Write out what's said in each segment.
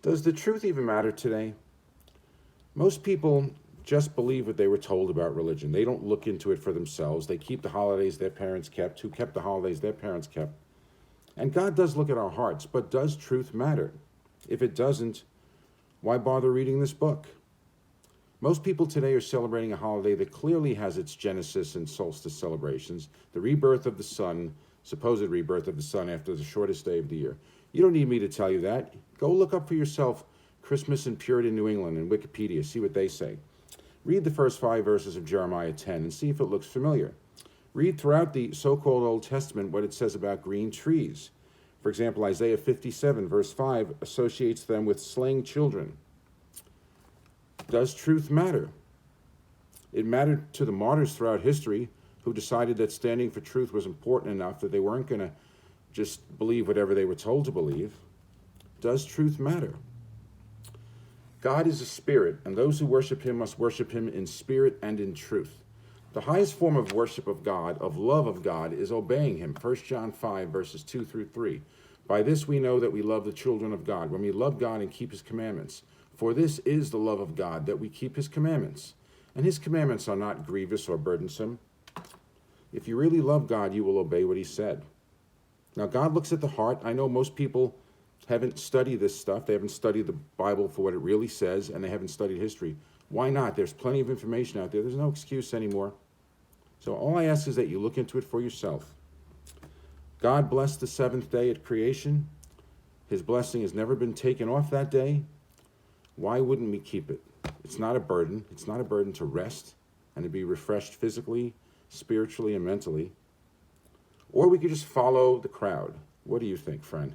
Does the truth even matter today? Most people just believe what they were told about religion. They don't look into it for themselves. They keep the holidays their parents kept, who kept the holidays their parents kept. And God does look at our hearts, but does truth matter? If it doesn't, why bother reading this book? Most people today are celebrating a holiday that clearly has its genesis in solstice celebrations, the rebirth of the sun, supposed rebirth of the sun after the shortest day of the year. You don't need me to tell you that. Go look up for yourself Christmas in Puritan New England in Wikipedia, see what they say. Read the first 5 verses of Jeremiah 10 and see if it looks familiar. Read throughout the so-called Old Testament what it says about green trees. For example, Isaiah 57 verse 5 associates them with slaying children. Does truth matter? It mattered to the martyrs throughout history who decided that standing for truth was important enough that they weren't going to just believe whatever they were told to believe. Does truth matter? God is a spirit, and those who worship him must worship him in spirit and in truth. The highest form of worship of God, of love of God, is obeying him. 1 John 5, verses 2 through 3. By this we know that we love the children of God, when we love God and keep his commandments. For this is the love of God, that we keep his commandments. And his commandments are not grievous or burdensome. If you really love God, you will obey what he said. Now, God looks at the heart. I know most people haven't studied this stuff. They haven't studied the Bible for what it really says, and they haven't studied history. Why not? There's plenty of information out there. There's no excuse anymore. So all I ask is that you look into it for yourself. God blessed the seventh day at creation. His blessing has never been taken off that day. Why wouldn't we keep it? It's not a burden. It's not a burden to rest and to be refreshed physically, spiritually, and mentally. Or we could just follow the crowd. What do you think, friend?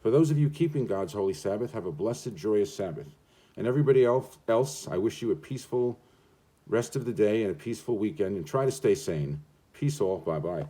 For those of you keeping God's holy Sabbath, have a blessed, joyous Sabbath. And everybody else, I wish you a peaceful rest of the day and a peaceful weekend, and try to stay sane. Peace all. Bye-bye.